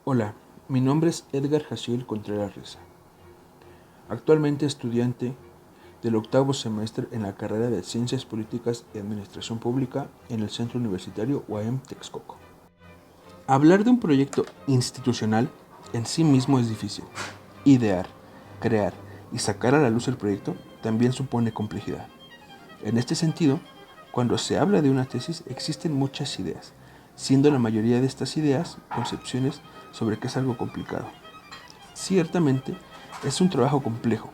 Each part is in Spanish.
Hola, mi nombre es Edgar Jaciel Contreras Reza, actualmente estudiante del octavo semestre en la carrera de Ciencias Políticas y Administración Pública en el Centro Universitario UAM Texcoco. Hablar de un proyecto institucional en sí mismo es difícil. Idear, crear y sacar a la luz el proyecto también supone complejidad. En este sentido, cuando se habla de una tesis existen muchas ideas, siendo la mayoría de estas ideas concepciones sobre que es algo complicado. Ciertamente, es un trabajo complejo,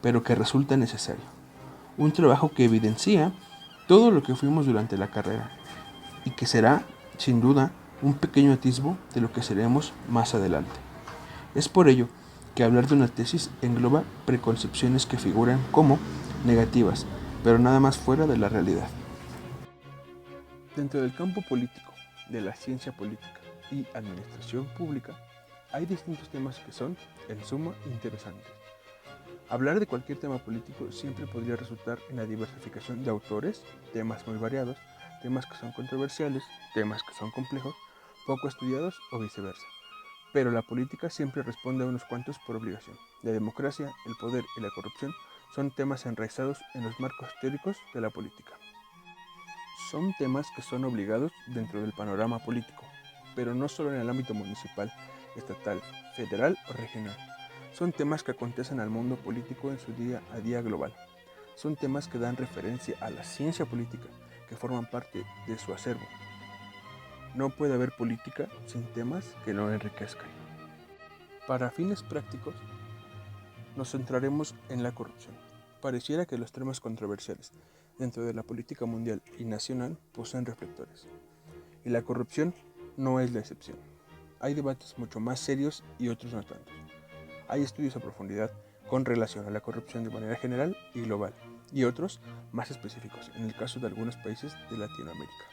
pero que resulta necesario. Un trabajo que evidencia todo lo que fuimos durante la carrera y que será, sin duda, un pequeño atisbo de lo que seremos más adelante. Es por ello que hablar de una tesis engloba preconcepciones que figuran como negativas, pero nada más fuera de la realidad. Dentro del campo político, de la ciencia política y administración pública, hay distintos temas que son, en suma, interesantes. Hablar de cualquier tema político siempre podría resultar en la diversificación de autores, temas muy variados, temas que son controversiales, temas que son complejos, poco estudiados o viceversa. Pero la política siempre responde a unos cuantos por obligación. La democracia, el poder y la corrupción son temas enraizados en los marcos teóricos de la política. Son temas que son obligados dentro del panorama político, pero no solo en el ámbito municipal, estatal, federal o regional. Son temas que acontecen al mundo político en su día a día global. Son temas que dan referencia a la ciencia política, que forman parte de su acervo. No puede haber política sin temas que lo enriquezcan. Para fines prácticos, nos centraremos en la corrupción. Pareciera que los temas controversiales dentro de la política mundial y nacional poseen reflectores. Y la corrupción no es la excepción. Hay debates mucho más serios y otros no tanto. Hay estudios a profundidad con relación a la corrupción de manera general y global, y otros más específicos, en el caso de algunos países de Latinoamérica.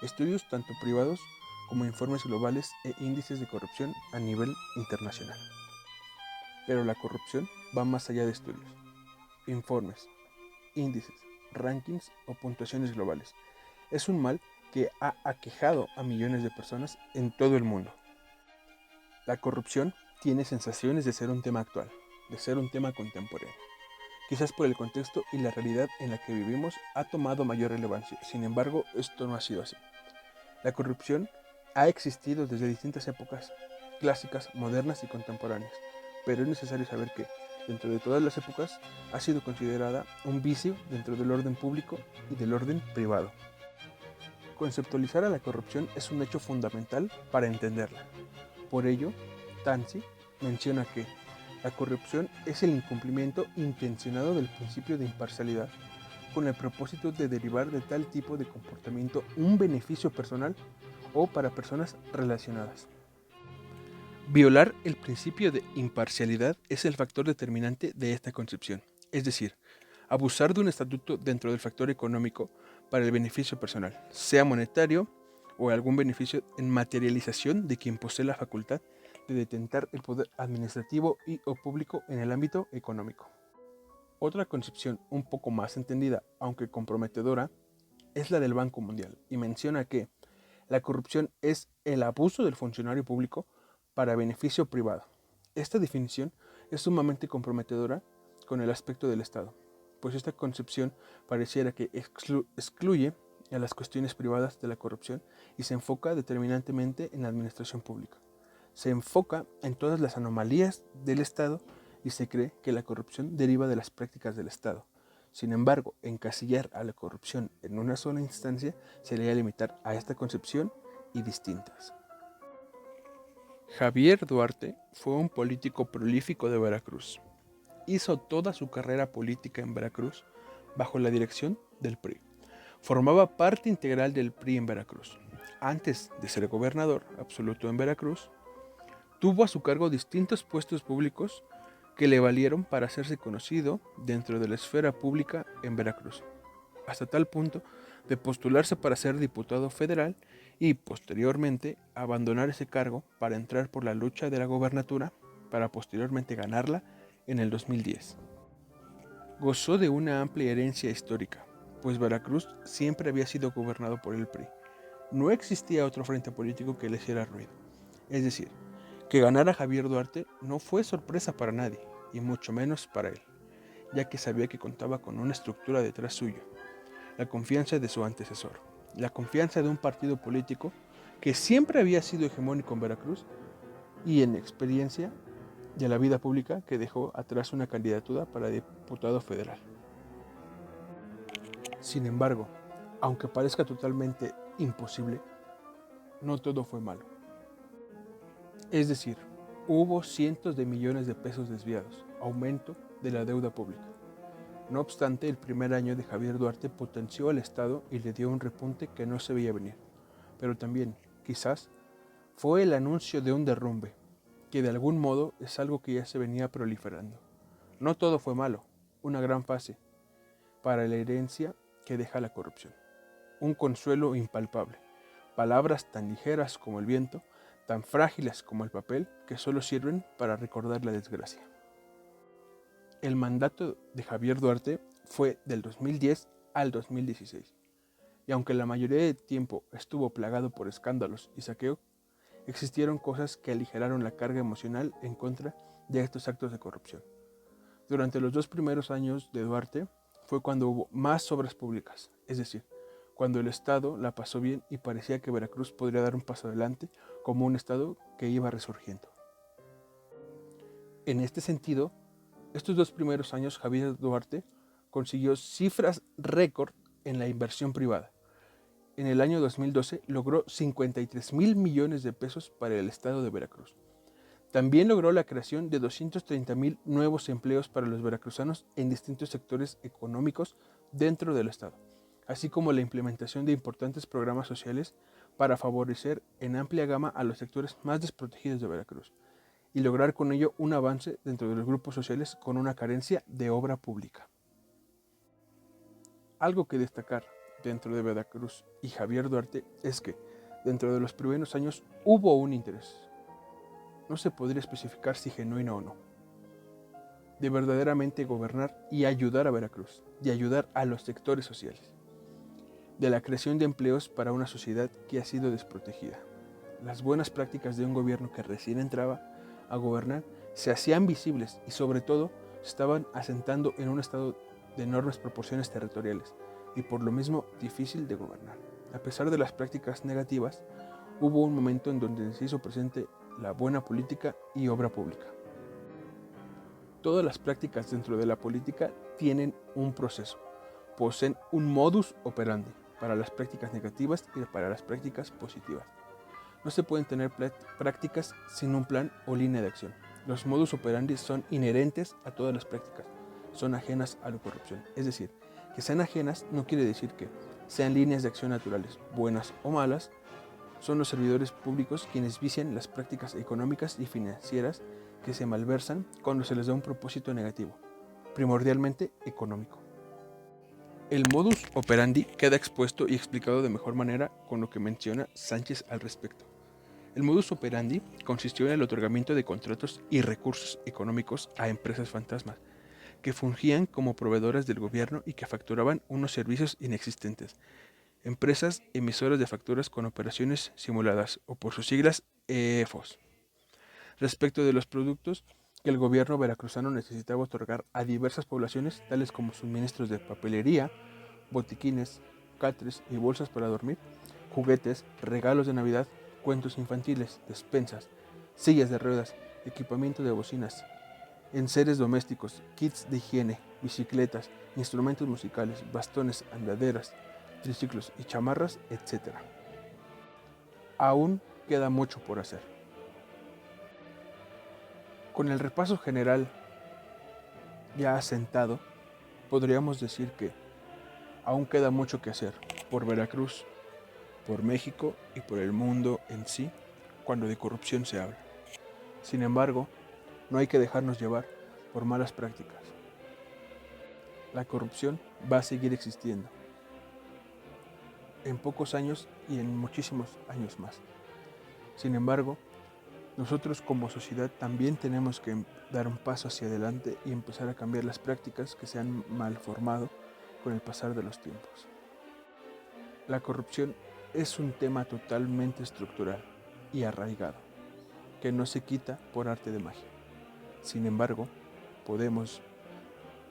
Estudios tanto privados como informes globales e índices de corrupción a nivel internacional. Pero la corrupción va más allá de estudios, informes, índices, rankings o puntuaciones globales. Es un mal que ha aquejado a millones de personas en todo el mundo. La corrupción tiene sensaciones de ser un tema actual, de ser un tema contemporáneo. Quizás por el contexto y la realidad en la que vivimos ha tomado mayor relevancia. Sin embargo, esto no ha sido así. La corrupción ha existido desde distintas épocas, clásicas, modernas y contemporáneas, pero es necesario saber que, dentro de todas las épocas, ha sido considerada un vicio dentro del orden público y del orden privado. Conceptualizar a la corrupción es un hecho fundamental para entenderla. Por ello, Tanzi menciona que la corrupción es el incumplimiento intencionado del principio de imparcialidad con el propósito de derivar de tal tipo de comportamiento un beneficio personal o para personas relacionadas. Violar el principio de imparcialidad es el factor determinante de esta concepción, es decir, abusar de un estatuto dentro del factor económico para el beneficio personal, sea monetario o algún beneficio en materialización de quien posee la facultad de detentar el poder administrativo y o público en el ámbito económico. Otra concepción un poco más entendida, aunque comprometedora, es la del Banco Mundial y menciona que la corrupción es el abuso del funcionario público para beneficio privado. Esta definición es sumamente comprometedora con el aspecto del Estado, pues esta concepción pareciera que excluye a las cuestiones privadas de la corrupción y se enfoca determinantemente en la administración pública. Se enfoca en todas las anomalías del Estado y se cree que la corrupción deriva de las prácticas del Estado. Sin embargo, encasillar a la corrupción en una sola instancia sería limitar a esta concepción y distintas. Javier Duarte fue un político prolífico de Veracruz. Hizo toda su carrera política en Veracruz bajo la dirección del PRI. Formaba parte integral del PRI en Veracruz. Antes de ser gobernador absoluto en Veracruz, tuvo a su cargo distintos puestos públicos que le valieron para hacerse conocido dentro de la esfera pública en Veracruz, hasta tal punto de postularse para ser diputado federal y posteriormente abandonar ese cargo para entrar por la lucha de la gobernatura para posteriormente ganarla en el 2010. Gozó de una amplia herencia histórica, pues Veracruz siempre había sido gobernado por el PRI. No existía otro frente político que le hiciera ruido. Es decir, que ganara Javier Duarte no fue sorpresa para nadie, y mucho menos para él, ya que sabía que contaba con una estructura detrás suyo, la confianza de su antecesor, la confianza de un partido político que siempre había sido hegemónico en Veracruz y en experiencia de la vida pública que dejó atrás una candidatura para diputado federal. Sin embargo, aunque parezca totalmente imposible, no todo fue malo. Es decir, hubo cientos de millones de pesos desviados, aumento de la deuda pública. No obstante, el primer año de Javier Duarte potenció al Estado y le dio un repunte que no se veía venir. Pero también, quizás, fue el anuncio de un derrumbe, que de algún modo es algo que ya se venía proliferando. No todo fue malo, una gran fase para la herencia que deja la corrupción. Un consuelo impalpable, palabras tan ligeras como el viento, tan frágiles como el papel, que solo sirven para recordar la desgracia. El mandato de Javier Duarte fue del 2010 al 2016, y aunque la mayoría del tiempo estuvo plagado por escándalos y saqueo, existieron cosas que aligeraron la carga emocional en contra de estos actos de corrupción. Durante los 2 primeros años de Duarte fue cuando hubo más obras públicas, es decir, cuando el Estado la pasó bien y parecía que Veracruz podría dar un paso adelante como un Estado que iba resurgiendo. En este sentido, estos 2 primeros años Javier Duarte consiguió cifras récord en la inversión privada. En el año 2012 logró 53,000 millones de pesos para el estado de Veracruz. También logró la creación de 230,000 nuevos empleos para los veracruzanos en distintos sectores económicos dentro del estado, así como la implementación de importantes programas sociales para favorecer en amplia gama a los sectores más desprotegidos de Veracruz y lograr con ello un avance dentro de los grupos sociales con una carencia de obra pública. Algo que destacar dentro de Veracruz y Javier Duarte es que dentro de los primeros años hubo un interés, no se podría especificar si genuino o no, de verdaderamente gobernar y ayudar a Veracruz, de ayudar a los sectores sociales, de la creación de empleos para una sociedad que ha sido desprotegida. Las buenas prácticas de un gobierno que recién entraba a gobernar se hacían visibles y sobre todo se estaban asentando en un estado de enormes proporciones territoriales y por lo mismo difícil de gobernar. A pesar de las prácticas negativas, hubo un momento en donde se hizo presente la buena política y obra pública. Todas las prácticas dentro de la política tienen un proceso, poseen un modus operandi para las prácticas negativas y para las prácticas positivas. No se pueden tener prácticas sin un plan o línea de acción. Los modus operandi son inherentes a todas las prácticas, son ajenas a la corrupción. Es decir, que sean ajenas no quiere decir que sean líneas de acción naturales, buenas o malas. Son los servidores públicos quienes vician las prácticas económicas y financieras que se malversan cuando se les da un propósito negativo, primordialmente económico. El modus operandi queda expuesto y explicado de mejor manera con lo que menciona Sánchez al respecto. El modus operandi consistió en el otorgamiento de contratos y recursos económicos a empresas fantasmas, que fungían como proveedoras del gobierno y que facturaban unos servicios inexistentes. Empresas emisoras de facturas con operaciones simuladas, o por sus siglas EFOS, respecto de los productos que el gobierno veracruzano necesitaba otorgar a diversas poblaciones, tales como suministros de papelería, botiquines, catres y bolsas para dormir, juguetes, regalos de Navidad, cuentos infantiles, despensas, sillas de ruedas, equipamiento de bocinas, enseres domésticos, kits de higiene, bicicletas, instrumentos musicales, bastones, andaderas, triciclos y chamarras, etc. Aún queda mucho por hacer. Con el repaso general ya asentado, podríamos decir que aún queda mucho que hacer por Veracruz, por México y por el mundo en sí cuando de corrupción se habla. Sin embargo, no hay que dejarnos llevar por malas prácticas. La corrupción va a seguir existiendo en pocos años y en muchísimos años más. Sin embargo, nosotros como sociedad también tenemos que dar un paso hacia adelante y empezar a cambiar las prácticas que se han mal formado con el pasar de los tiempos. La corrupción es un tema totalmente estructural y arraigado. que no se quita por arte de magia. Sin embargo, podemos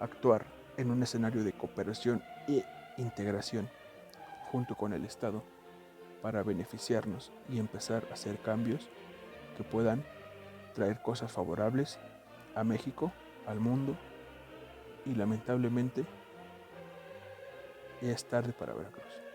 actuar en un escenario de cooperación e integración junto con el Estado para beneficiarnos y empezar a hacer cambios que puedan traer cosas favorables a México, al mundo, y lamentablemente ya es tarde para Veracruz.